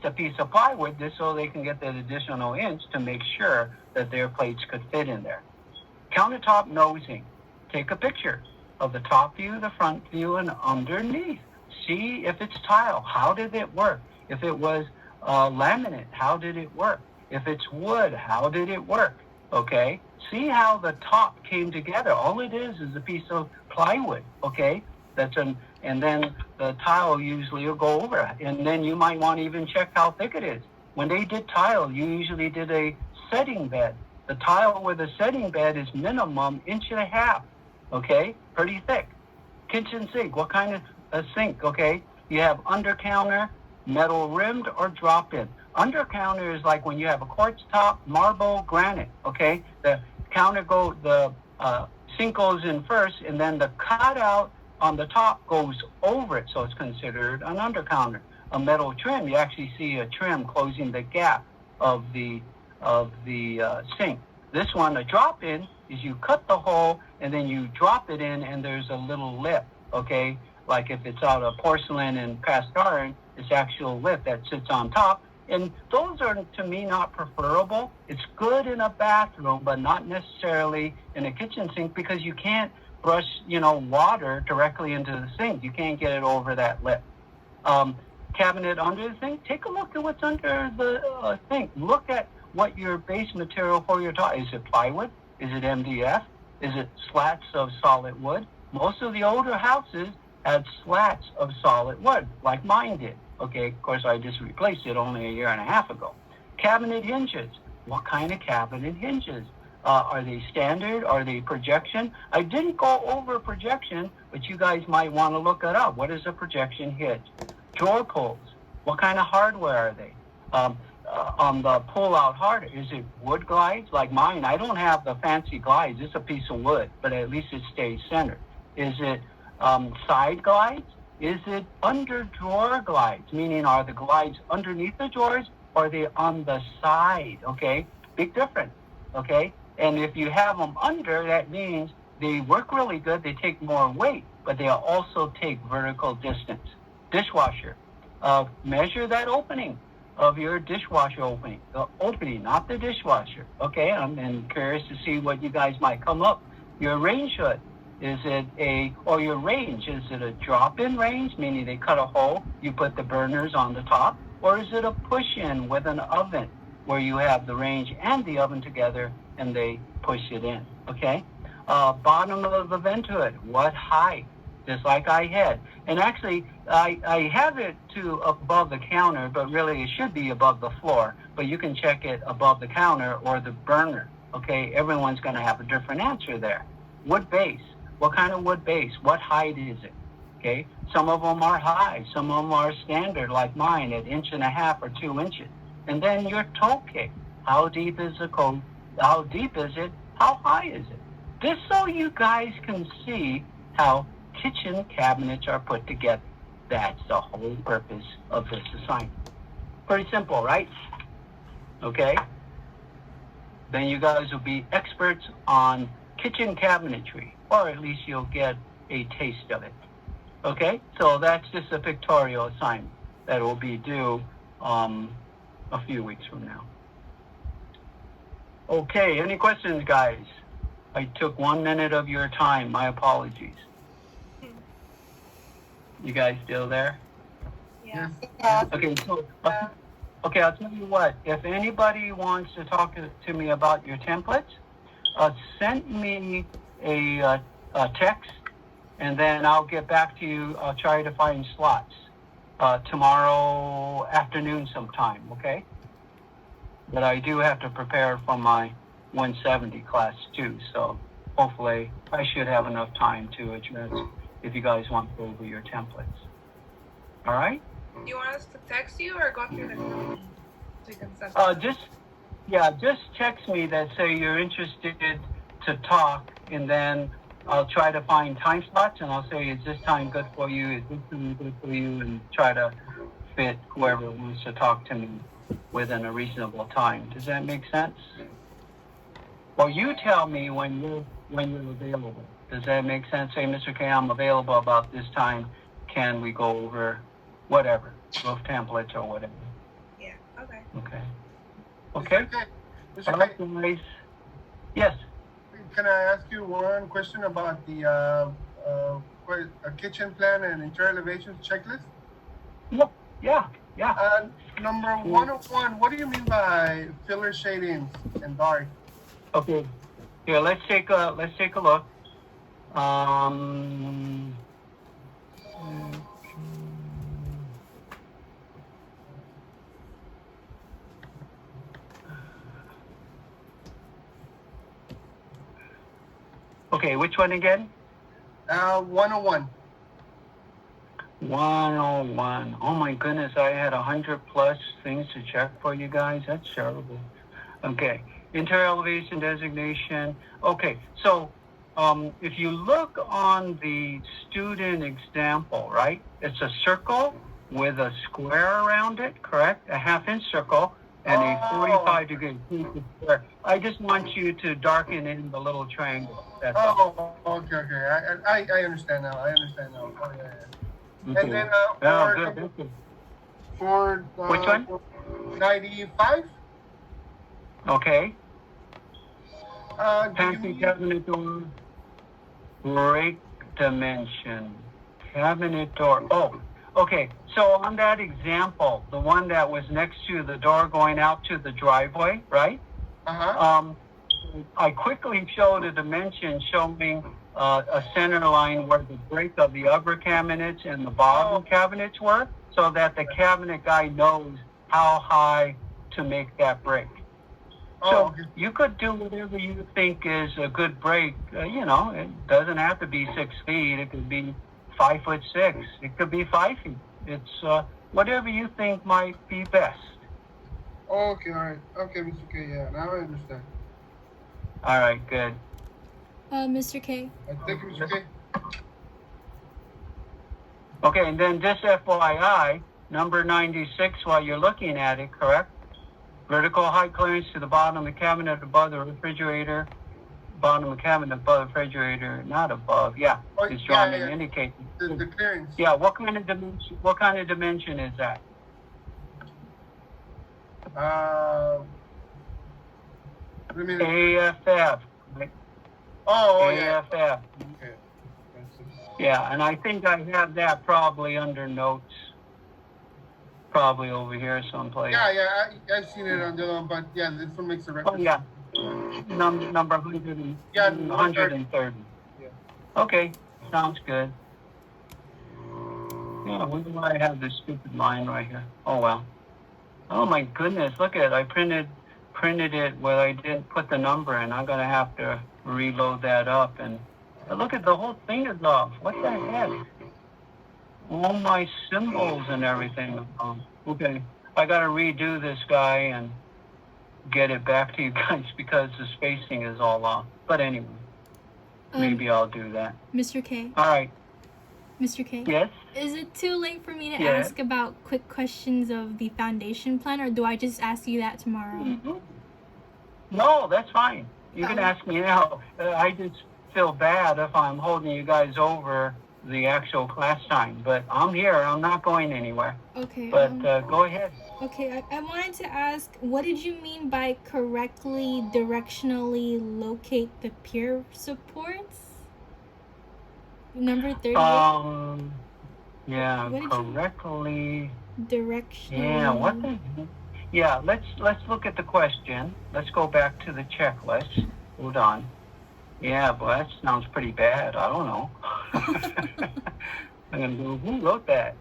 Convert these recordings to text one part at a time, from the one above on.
a piece of plywood just so they can get that additional inch to make sure that their plates could fit in there. Countertop nosing. Take a picture of the top view, the front view, and underneath. See if it's tile. How did it work? If it was laminate, how did it work? If it's wood, how did it work? Okay? See how the top came together. All it is a piece of plywood, okay? And then the tile usually will go over it. And then you might want to even check how thick it is. When they did tile, you usually did a setting bed. The tile with a setting bed is minimum 1.5 inches, okay? Pretty thick. Kitchen sink, what kind of a sink, okay? You have under counter, metal rimmed, or drop in. Under counter is like when you have a quartz top, marble, granite, okay? The sink goes in first, and then the cutout on the top goes over it, so it's considered an under counter. A metal trim, you actually see a trim closing the gap of the sink. This one, a drop in, is you cut the hole and then you drop it in, and there's a little lip, okay? Like if it's out of porcelain and cast iron, it's actual lip that sits on top. And those are, to me, not preferable. It's good in a bathroom, but not necessarily in a kitchen sink, because you can't brush, water directly into the sink. You can't get it over that lip. Cabinet under the sink, take a look at what's under the sink. Look at what your base material for your tile. Is it plywood? Is it MDF? Is it slats of solid wood? Most of the older houses had slats of solid wood, like mine did. Okay, of course, I just replaced it only 1.5 years ago. Cabinet hinges. What kind of cabinet hinges? Are they standard? Are they projection? I didn't go over projection, but you guys might want to look it up. What is a projection hinge? Drawer pulls. What kind of hardware are they? On the pull-out hardware, is it wood glides like mine? I don't have the fancy glides. It's a piece of wood, but at least it stays centered. Is it side glides? Is it under drawer glides? Meaning, are the glides underneath the drawers, or are they on the side? Okay, big difference. Okay, and if you have them under, that means they work really good. They take more weight, but they also take vertical distance. Dishwasher, measure that opening of your dishwasher opening. The opening, not the dishwasher. Okay, I'm curious to see what you guys might come up. Your range hood. Is it your range, is it a drop-in range, meaning they cut a hole, you put the burners on the top, or is it a push-in with an oven where you have the range and the oven together and they push it in, okay? Bottom of the vent hood, what height? Just like I had. And actually, I have it to above the counter, but really it should be above the floor, but you can check it above the counter or the burner, okay? Everyone's gonna have a different answer there. Wood base. What kind of wood base? What height is it? Okay, some of them are high, some of them are standard, like mine, at 1.5 or 2 inches. And then your toe kick. How deep is the code? How deep is it? How high is it? Just so you guys can see how kitchen cabinets are put together. That's the whole purpose of this assignment. Pretty simple, right? Okay. Then you guys will be experts on kitchen cabinetry, or at least you'll get a taste of it. Okay, so that's just a pictorial assignment that will be due a few weeks from now. Okay, any questions, guys? I took 1 minute of your time. My apologies. You guys still there? Yeah. Okay, so I'll tell you what. If anybody wants to talk to me about your templates, send me a text, and then I'll get back to you. I'll try to find slots tomorrow afternoon sometime, okay? But I do have to prepare for my 170 class too, so hopefully I should have enough time to address if you guys want to go over your templates. All right? Do you want us to text you or go through the phone so you can set just text me that say you're interested to talk, and then I'll try to find time slots, and I'll say, is this time good for you? Is this time good for you? And try to fit whoever wants to talk to me within a reasonable time. Does that make sense? Well, you tell me when you're available. Does that make sense? Say, Mr. K, I'm available about this time. Can we go over whatever, both templates or whatever? Yeah. Okay. Okay. Okay. Mr. K, Mr. All K, right, guys. Yes. can I ask you one question about the kitchen plan and interior elevations checklist? Yeah. Yeah. Yeah. Number Mm, 101, what do you mean by filler shadings and dark? Okay. Here, let's take a look. Um. Okay, which one again? 101. 101. Oh my goodness, I had 100 plus things to check for you guys. That's terrible. Okay, interior elevation designation. Okay, so if you look on the student example, right? It's a circle with a square around it, correct? A half-inch circle and a Oh, 45-degree square. I just want you to darken in the little triangle. That's all. okay, okay. I understand now. I understand now. Oh, yeah, yeah. And Okay. then Oh, good. That's good. Which one? for 95, Okay. do you Pantry mean? cabinet door. Break dimension. Cabinet door. Oh, okay. So on that example, the one that was next to the door going out to the driveway, right? Uh-huh. I quickly showed a dimension showing a center line where the break of the upper cabinets and the bottom cabinets were, so that the cabinet guy knows how high to make that break. Oh, So okay. you could do whatever you think is a good break. It doesn't have to be 6 feet. It could be 5'6". It could be 5 feet. It's whatever you think might be best. Okay, all right. Okay, Mr. K, yeah, now I understand. All right, good. Mr. K. Thank you, Mr. K. Okay, and then just FYI, number 96, while you're looking at it, correct? Vertical height clearance to the bottom of the cabinet above the refrigerator. Bottom of the cabinet above the refrigerator, not above. Yeah, Oh, it's drawn and yeah. indicated. The clearance. Yeah, what kind of dimension? What kind of dimension is that? What do you mean? AFF. Right? Oh, yeah. AFF. Okay. Yeah, and I think I have that probably under notes. Probably over here someplace. Yeah, I've seen it on the other one, but yeah, this one makes a Oh, reference. yeah. Number 100 Yeah, 130. Yeah. Okay, sounds good. Yeah, I wonder why I have this stupid line right here. Oh, well. Oh, my goodness, look at it. I printed it where I didn't put the number in. I'm going to have to reload that up. And look at the whole thing is off. What the heck? All my symbols and everything. Okay, I got to redo this guy and get it back to you guys because the spacing is all off. But anyway, maybe I'll do that. Mr. K. All right. Mr. K. Yes? Is it too late for me to Yes. ask about quick questions of the foundation plan, or do I just ask you that tomorrow? Mm-hmm. No, that's fine. You can ask me now. I just feel bad if I'm holding you guys over the actual class time, but I'm here. I'm not going anywhere. Okay. But go ahead. Okay, I wanted to ask, what did you mean by correctly directionally locate the pier supports? Number 38? Yeah, What did correctly. Directionally. Yeah, what the? Yeah, let's look at the question. Let's go back to the checklist. Hold on. Yeah, well, that sounds pretty bad. I don't know. I'm gonna go. Who wrote that?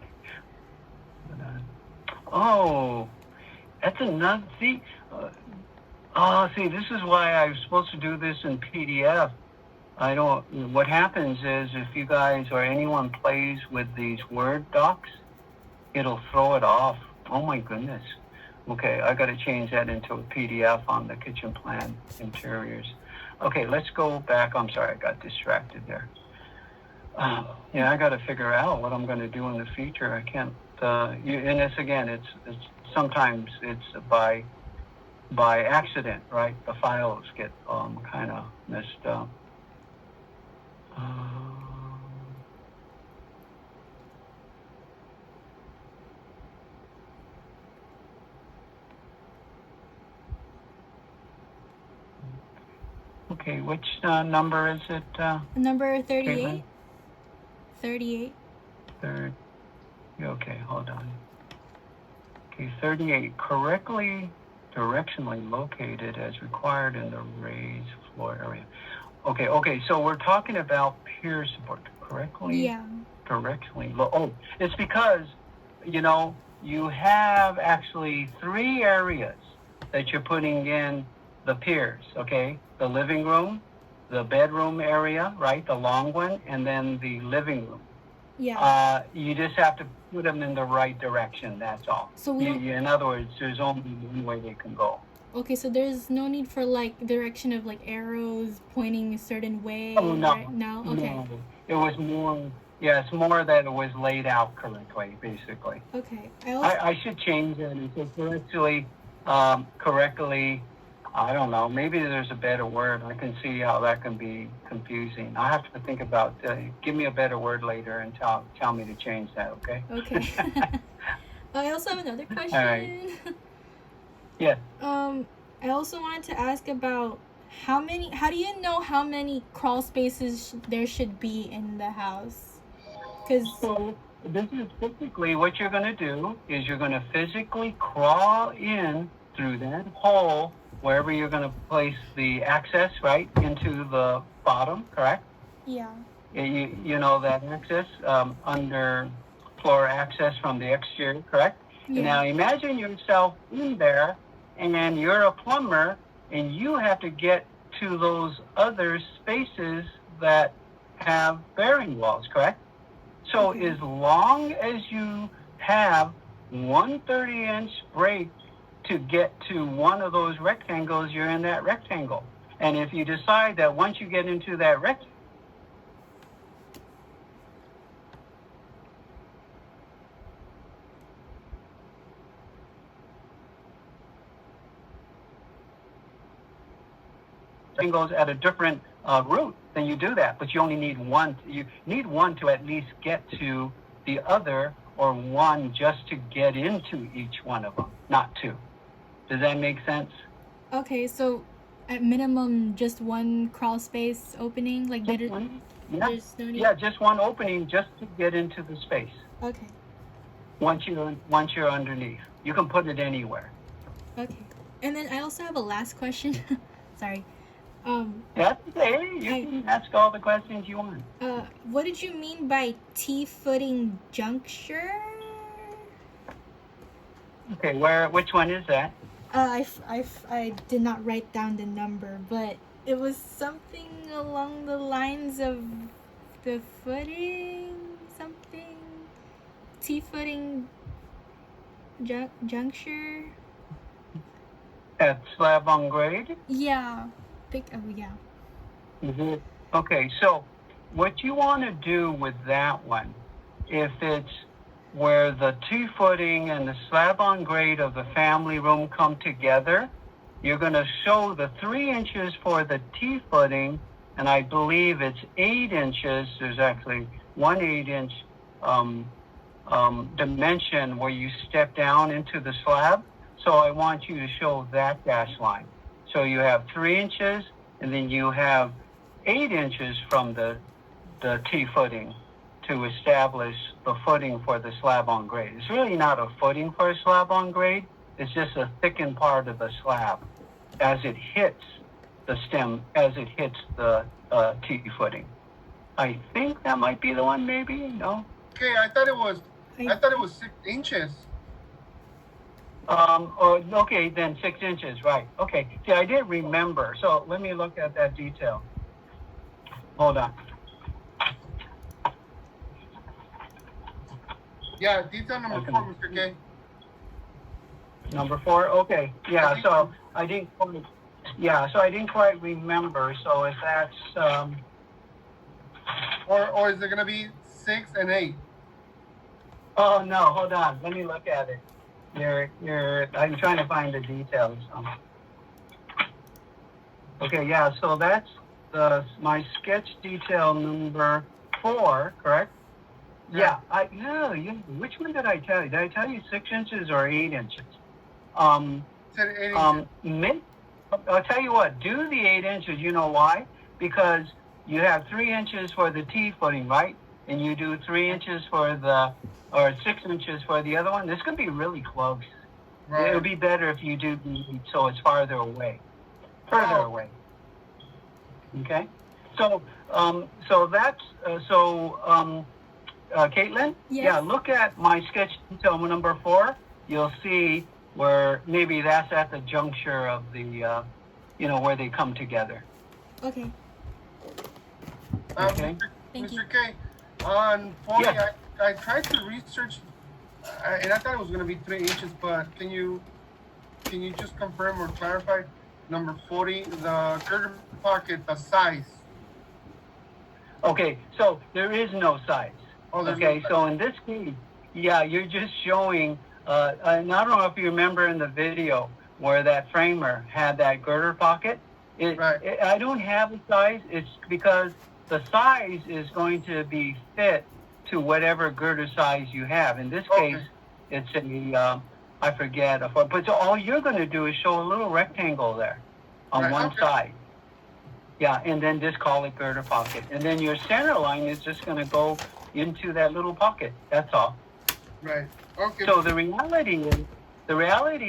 Oh, that's another. See, see, this is why I was supposed to do this in PDF. I don't. What happens is if you guys or anyone plays with these Word docs, it'll throw it off. Oh my goodness. Okay, I got to change that into a PDF on the kitchen plan interiors. Okay, let's go back. I'm sorry, I got distracted there. Yeah, I got to figure out what I'm going to do in the future. I can't. And this again, it's sometimes it's by accident, right? The files get kind of messed up. Okay, which number is it, Number Caitlin? 38. 38. Third. Okay, hold on. Okay, 38. Correctly directionally located as required in the raised floor area. Okay, so we're talking about pier support. Correctly Yeah. directionally. It's because, you have actually 3 areas that you're putting in the piers, okay? The living room, the bedroom area, right? The long one, and then the living room. Yeah. You just have to put them in the right direction, that's all. So we don't. In other words, there's only one way they can go. Okay, so there's no need for like direction of like arrows pointing a certain way. Oh, no. Right? No. Okay. No. It was more, it's more that it was laid out correctly, basically. Okay. I should change it and say correctly, I don't know, maybe there's a better word. I can see how that can be confusing. I have to think about, give me a better word later and tell me to change that, okay? Okay. I also have another question. All right. Yeah. I also wanted to ask about how do you know how many crawl spaces there should be in the house? Because So this is typically what you're going to do is you're going to physically crawl in through that hole wherever you're going to place the access, right, into the bottom, correct? yeah. You know that access, under floor access from the exterior, correct? Yeah. Now imagine yourself in there and you're a plumber and you have to get to those other spaces that have bearing walls, correct? So Okay. as long as you have 1 30-inch break to get to one of those rectangles, you're in that rectangle. And if you decide that once you get into that rectangle, goes at a different route, then you do that. But you only need one. You need one to at least get to the other, or one just to get into each one of them, not 2. Does that make sense? Okay, so at minimum just one crawl space opening, like Just one? Yeah. there's no need. Yeah, just one opening just to get into the space. Okay. Once you're underneath, you can put it anywhere. Okay. And then I also have a last question. Sorry. That's okay. You can ask all the questions you want. What did you mean by T-footing juncture? Okay, which one is that? I did not write down the number, but it was something along the lines of the footing, something. T-footing juncture. At slab on grade? Yeah. Yeah. Mm-hmm. Okay, so what you want to do with that one, if it's where the T-footing and the slab on grade of the family room come together, you're going to show the 3 inches for the T-footing, and I believe it's 8 inches. There's actually 1 8-inch dimension where you step down into the slab. So I want you to show that dash line. So you have 3 inches, and then you have 8 inches from the T-footing to establish the footing for the slab on grade. It's really not a footing for a slab on grade. It's just a thickened part of the slab as it hits the stem, as it hits the T-footing. I think that might be the one, maybe? No? Okay, I thought it was 6 inches. Okay, then 6 inches, right. Okay, see, I didn't remember, so let me look at that detail. Hold on. Yeah, detail number Okay. 4, Mr. K. Number 4, okay, yeah, so I didn't quite remember, so if that's, Or is it gonna be 6 and 8? oh no, hold on, let me look at it. I'm trying to find the details. Okay, yeah, so that's my sketch detail number 4, correct? Yeah, which one did I tell you? Did I tell you 6 inches or 8 inches? Said 8 inches. I'll tell you what, do the 8 inches. You know why? Because you have 3 inches for the T footing, right? And you do 3 inches or 6 inches for the other one. This could be really close. Right. It would be better if you do the 8 so it's further away. Away. Okay? So, Caitlin? Yes. Yeah, look at my sketch detail number 4. You'll see where maybe that's at the juncture of the, where they come together. Okay. Okay. Thank you. Mr. K, on 40, Yeah. I tried to research, and I thought it was going to be 3 inches, but can you just confirm or clarify number 40, the girder pocket, the size? Okay, so there is no size. Oh, there's Okay, no size. so in this case, yeah, you're just showing, and I don't know if you remember in the video where that framer had that girder pocket. Right. I don't have a size. It's because the size is going to be fit to whatever girder size you have. In this Okay. case, it's I forget, but so all you're going to do is show a little rectangle there on Right, one okay. side. Yeah, and then just call it girder pocket. And then your center line is just going to go into that little pocket. That's all. Right. Okay. So the reality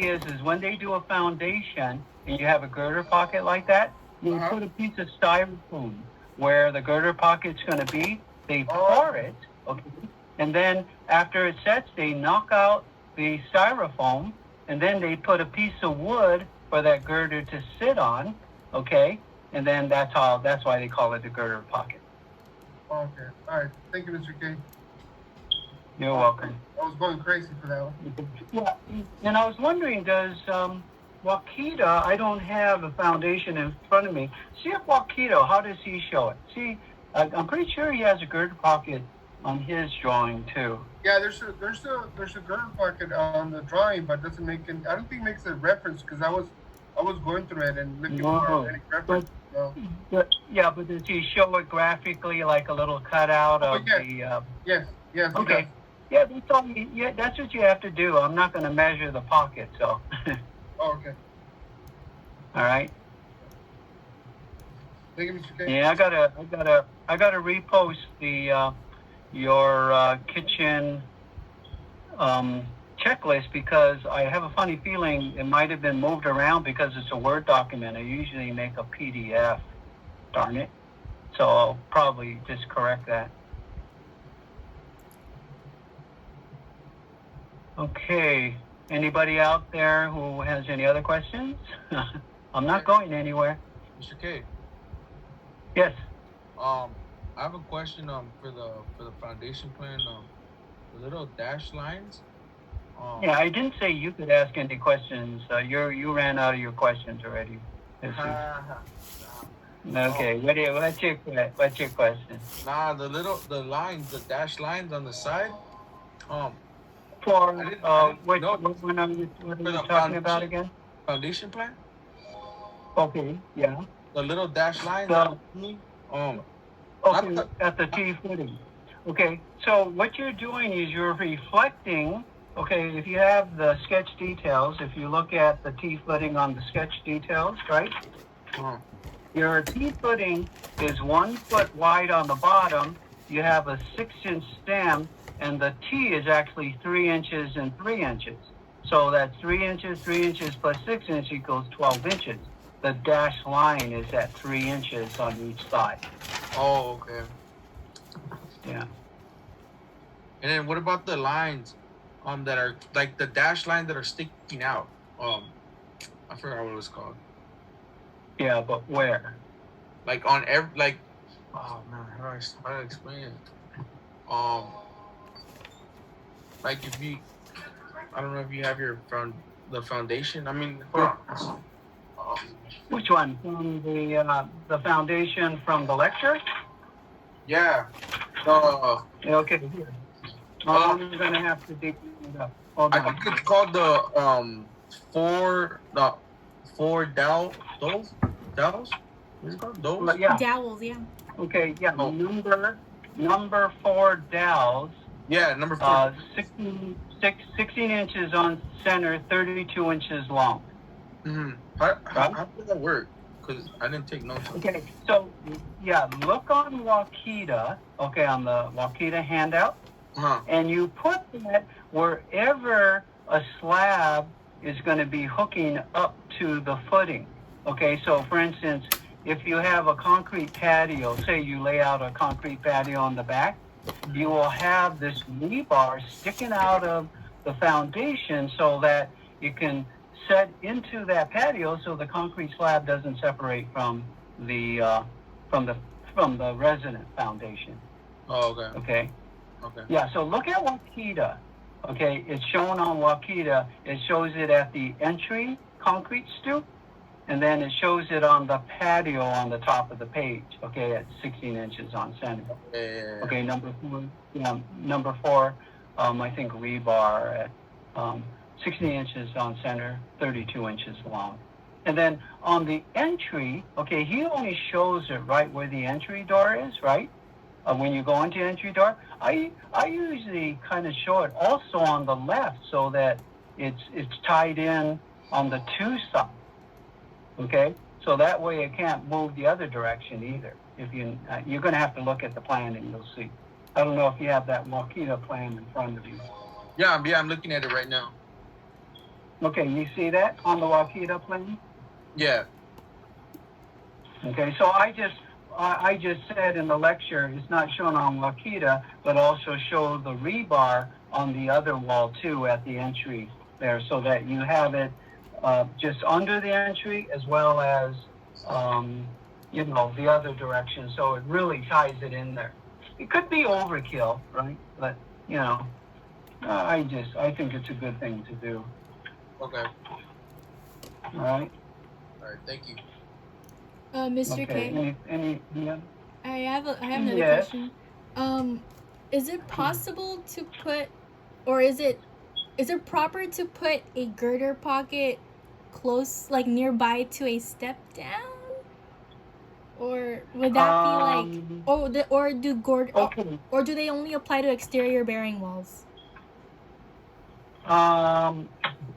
is when they do a foundation and you have a girder pocket like that, you Uh-huh. put a piece of styrofoam where the girder pocket's going to be. They Oh. pour it, okay, and then after it sets, they knock out the styrofoam, and then they put a piece of wood for that girder to sit on, okay, and then that's all. That's why they call it the girder pocket. Okay. All right. Thank you, Mr. K. You're welcome. I was going crazy for that one. Yeah, and I was wondering, does Wakita, I don't have a foundation in front of me. See if Wakita, how does he show it? See, I'm pretty sure he has a girder pocket on his drawing too. Yeah, there's a girder pocket on the drawing, but doesn't make I don't think it makes a reference because I was going through it and looking No, for any reference. No. But does he show it graphically like a little cutout Oh, of yeah. the? Yes. Yes. he Okay. does. Yeah, that's all. Yeah, that's what you have to do. I'm not going to measure the pocket, so. Oh, okay. All right. Thank you, Mr. K. Yeah, I gotta repost the your kitchen checklist because I have a funny feeling it might have been moved around because it's a Word document. I usually make a PDF. Darn it. So I'll probably just correct that. Okay. Anybody out there who has any other questions? I'm not going anywhere. Mr. K, Yes. I have a question for the foundation plan, the little dash lines. Yeah, I didn't say you could ask any questions. You ran out of your questions already. Okay. What's your question? Nah, the lines, the dash lines on the side. For I didn't what know. what are you For the talking about foundation. again? Foundation plan. Okay. Yeah. The little dash lines. The- Um, Okay. Not At the T footing. Okay. So what you're doing is you're reflecting. Okay. If you have the sketch details, if you look at the T footing on the sketch details, right? uh, Your T footing is 1 foot wide on the bottom. You have a 6-inch stem, and the T is actually 3 inches and 3 inches. So that's 3 inches plus 6 inches equals 12 inches. The dashed line is at 3 inches on each side. oh, okay. Yeah. And then what about the lines, that are like the dash lines that are sticking out? I forgot what it was called. Yeah, but where? Like on every oh man, how do I explain it? Like if you, I don't know if you have the foundation. I mean, Which one? From the foundation from the lecture? yeah. Okay. Here. I'm gonna have to dig it up. Hold I on. think it's called the four dowels. What's it called? Dowels? Yeah. Dowels, yeah. Okay. Yeah. Oh. Number 4 dowels. Yeah, number 4. 16 inches on center, 32 inches long. Mm-hmm. How does that work? Because I didn't take notes. Okay, so yeah, look on Wakita, okay, on the Wakita handout, Uh-huh. and you put that wherever a slab is going to be hooking up to the footing. Okay, so for instance, if you have a concrete patio, say you lay out a concrete patio on the back, you will have this rebar sticking out of the foundation so that it can set into that patio so the concrete slab doesn't separate from the from the resident foundation. Oh, okay. Okay. Okay. Yeah, so look at Wakita. Okay, it's shown on Wakita. It shows it at the entry concrete stoop, and then it shows it on the patio on the top of the page. Okay, at 16 inches on center. Yeah. Okay, number four, I think rebar at 16 inches on center, 32 inches long. And then on the entry, okay, he only shows it right where the entry door is, right? When you go into the entry door, I usually kind of show it also on the left so that it's tied in on the two sides. Okay, so that way it can't move the other direction either. If you're going to have to look at the plan and you'll see. I don't know if you have that Wakita plan in front of you. Yeah, I'm looking at it right now. Okay, you see that on the Wakita plan? Yeah. Okay, so I just said in the lecture, it's not shown on Wakita, but also show the rebar on the other wall too at the entry there, so that you have it just under the entry as well as the other direction. So it really ties it in there. It could be overkill, right? But I think it's a good thing to do. Okay. All right. All right. Thank you. Mr. Okay. K. I have another Yes. question. Is it possible to put, or is it proper to put a girder pocket close, like nearby to a step down? Or would that be like, Okay. or do they only apply to exterior bearing walls?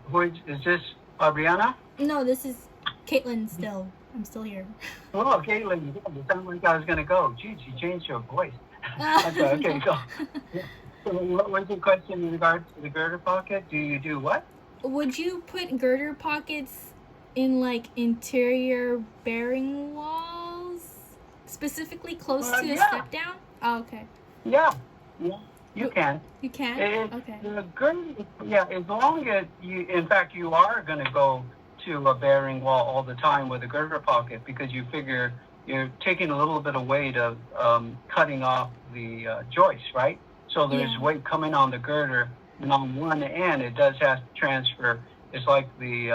Which is this Brianna? No, this is Caitlin still. I'm still here. Oh, Caitlin, you sound like I was going to go. Geez, you changed your voice. Okay, so what was your question in regards to the girder pocket? Do you do what? Would you put girder pockets in like interior bearing walls, specifically close to a Yeah. step down? Oh, okay. Yeah, you can. You can? Okay. The girder, as long as you are going to go to a bearing wall all the time with a girder pocket, because you figure you're taking a little bit of weight of cutting off the joist, right? So there's weight coming on the girder, and on one end it does have to transfer. It's like the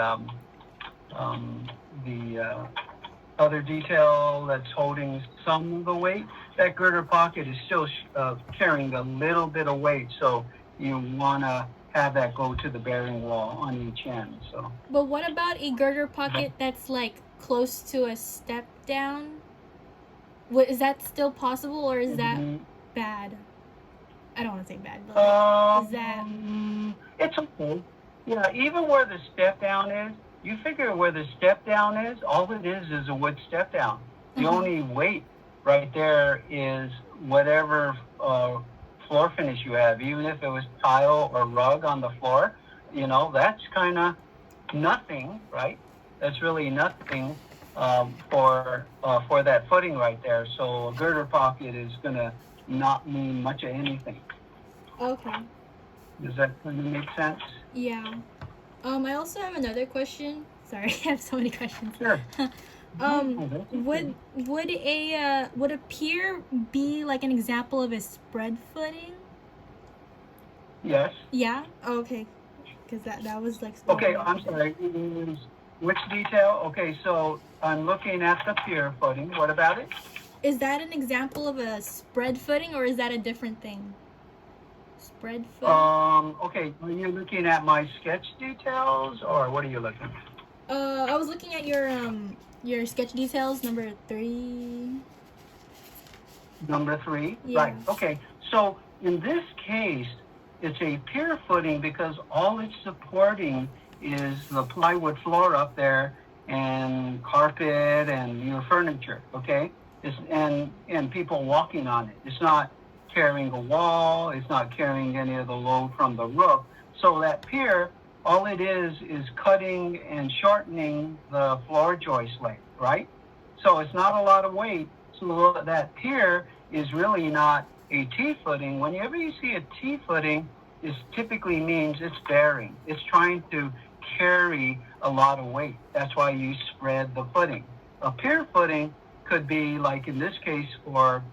other detail that's holding some of the weight. That girder pocket is still carrying a little bit of weight, so you want to have that go to the bearing wall on each end. So. But what about a girder pocket that's like close to a step down? Is that still possible, or is that bad? I don't want to say bad, but is that? It's okay. Yeah, even where the step down is, you figure where the step down is, all it is a wood step down. The only weight right there is whatever floor finish you have, even if it was tile or rug on the floor, that's kind of nothing, right? That's really nothing for that footing right there. So a girder pocket is going to not mean much of anything. Okay. Does that kind of make sense? Yeah. I also have another question. Sorry, I have so many questions. Sure. Would a pier be like an example of a spread footing? Yes. Yeah. Oh, okay. Because that was like. Okay, I'm sorry. Which detail? Okay, so I'm looking at the pier footing. What about it? Is that an example of a spread footing, or is that a different thing? Spread footing. Okay. Are you looking at my sketch details, or what are you looking at? I was looking at your sketch details, number 3. Number 3? Yeah. Right. Okay. So in this case, it's a pier footing because all it's supporting is the plywood floor up there and carpet and your furniture, okay? And people walking on it. It's not carrying a wall. It's not carrying any of the load from the roof. So that pier, all it is cutting and shortening the floor joist length, right? So it's not a lot of weight. So that pier is really not a T-footing. Whenever you see a T-footing, it typically means it's bearing. It's trying to carry a lot of weight. That's why you spread the footing. A pier footing could be, like in this case, for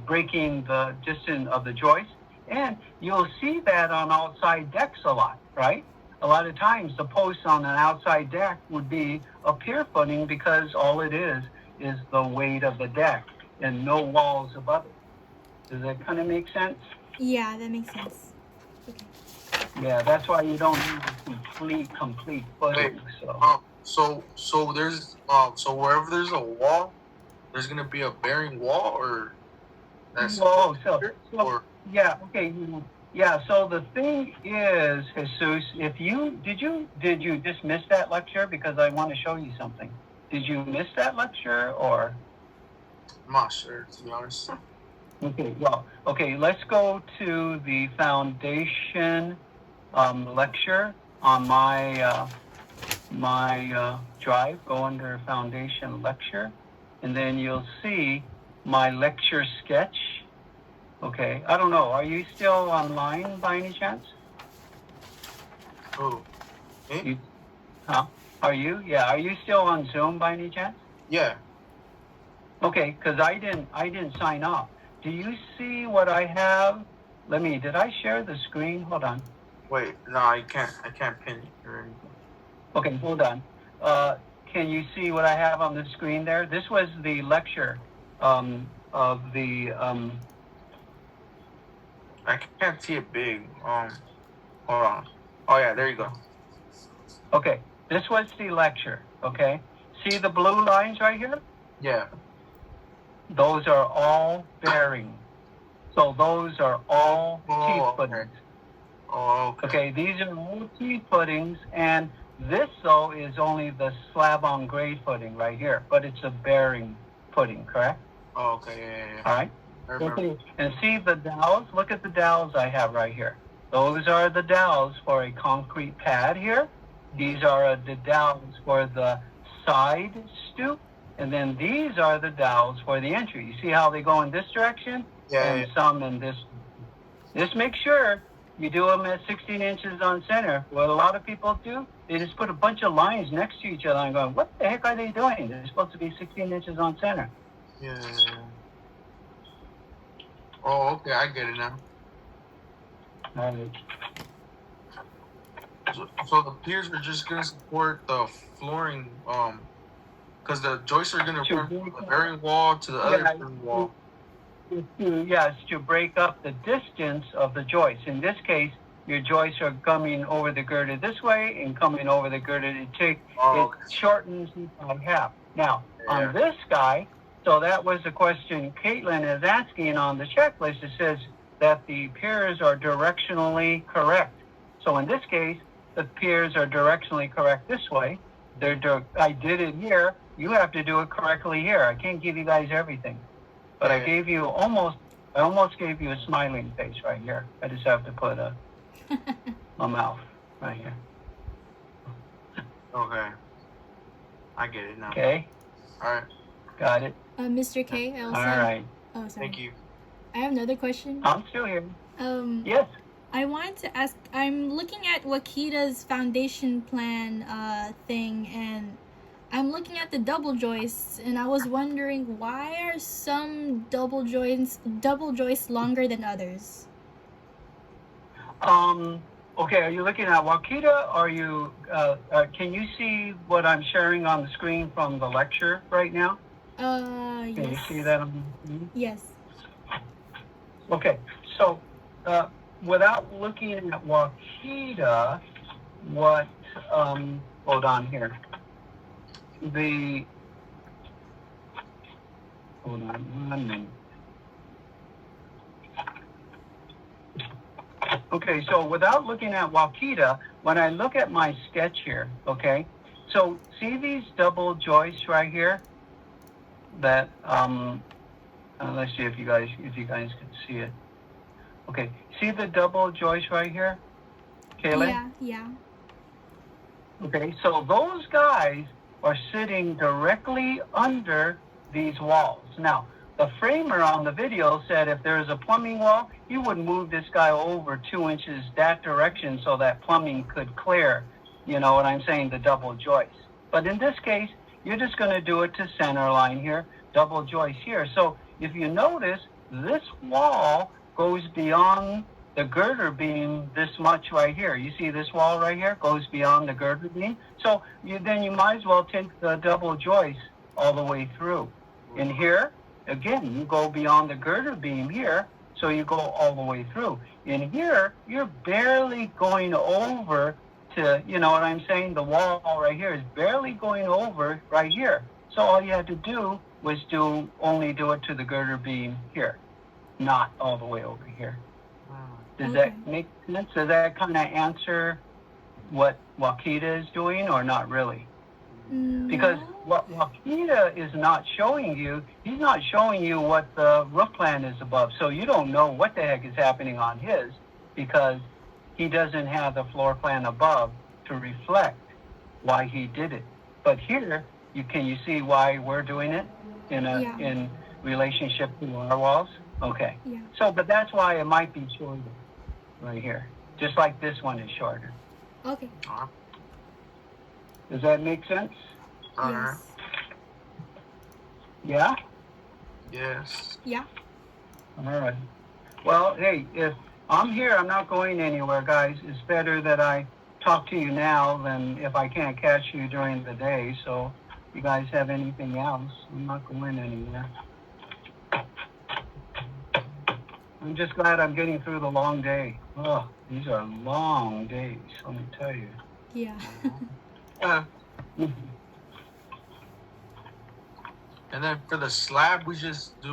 breaking the distance of the joist. And you'll see that on outside decks a lot, right? A lot of times the post on an outside deck would be a pier footing because all it is the weight of the deck and no walls above it. Does that kind of make sense? Yeah, that makes sense. Okay. Yeah, that's why you don't need a complete footing. So there's so wherever there's a wall, there's gonna be a bearing wall, or that's or yeah, okay, yeah. So the thing is, Jesus, if did you just miss that lecture? Because I want to show you something. Did you miss that lecture, or? I'm not sure, to be honest. Okay, well, okay, let's go to the foundation lecture on my drive. Go under foundation lecture, and then you'll see my lecture sketch. Okay, I don't know. Are you still online by any chance? Oh, me? Are you? Yeah. Are you still on Zoom by any chance? Yeah. Okay, because I didn't sign off. Do you see what I have? Did I share the screen? Hold on. Wait, no, I can't pin it or anything. Okay, hold on. Can you see what I have on the screen there? This was the lecture of the. I can't see it big. Hold on. Oh yeah, there you go. Okay, this was the lecture. Okay, see the blue lines right here? Yeah. Those are all bearing. So those are all Oh, T-footings. Oh, okay. Okay, these are all T-footings, and this, though, is only the slab-on-grade footing right here, but it's a bearing footing, correct? Oh, okay, yeah. All right? I remember. And see the dowels? Look at the dowels I have right here. Those are the dowels for a concrete pad here. These are the dowels for the side stoop. And then these are the dowels for the entry. You see how they go in this direction? And some in this. Just make sure you do them at 16 inches on center. What a lot of people do, they just put a bunch of lines next to each other and going, what the heck are they doing? They're supposed to be 16 inches on center. Yeah. Oh, okay, I get it now. All right. So the piers are just gonna support the flooring, because the joists are gonna run from the bearing wall to the other bearing wall. Yes, to break up the distance of the joists. In this case, your joists are coming over the girder this way and coming over the girder. It shortens by half. Now, on this guy, so that was the question Caitlin is asking on the checklist. It says that the piers are directionally correct. So in this case, the piers are directionally correct this way. I did it here. You have to do it correctly here. I can't give you guys everything. But I gave you I almost gave you a smiling face right here. I just have to put a mouth right here. Okay. I get it now. Okay. All right. Got it. Mr. K, I also. All right. Oh, sorry. Thank you. I have another question. I'm still here. Yes. I wanted to ask. I'm looking at Wakita's foundation plan thing, and I'm looking at the double joists, and I was wondering why are some double joists longer than others? Okay, are you looking at Wakita? Are you? Can you see what I'm sharing on the screen from the lecture right now? Yes. Can you see that on the screen? Yes. Okay, so without looking at Wakita, what? Hold on here. Hold on 1 minute. Okay, so without looking at Wakita, when I look at my sketch here, okay, so see these double joists right here? That let's see if you guys can see it. Okay, see the double joist right here, Kaylin? Yeah, yeah. Okay, so those guys are sitting directly under these walls. Now, the framer on the video said if there's a plumbing wall, he would move this guy over 2 inches that direction so that plumbing could clear, you know what I'm saying, the double joist. But in this case, you're just going to do it to center line here, double joist here. So if you notice, this wall goes beyond the girder beam this much right here. You see this wall right here goes beyond the girder beam. So then you might as well take the double joist all the way through. In here, again, you go beyond the girder beam here, so you go all the way through. In here, you're barely going over to, you know what I'm saying? The wall right here is barely going over right here. So all you had to do was only do it to the girder beam here, not all the way over here. Does Okay. that make sense? Does that kind of answer what Wakita is doing, or not really? Because No. what Wakita is not showing you, he's not showing you what the roof plan is above. So you don't know what the heck is happening on his, because he doesn't have the floor plan above to reflect why he did it. But here, can you see why we're doing it Yeah. in relationship to our walls? Okay. Yeah. So, but that's why it might be shorter right here, just like this one is shorter. Okay. Does that make sense? Yes. Yeah? Yes. Yeah. All right. Well, hey, if I'm here, I'm not going anywhere, guys. It's better that I talk to you now than if I can't catch you during the day. So if you guys have anything else, I'm not going anywhere. I'm just glad I'm getting through the long day. Oh, these are long days, let me tell you. Yeah. And then for the slab, we just do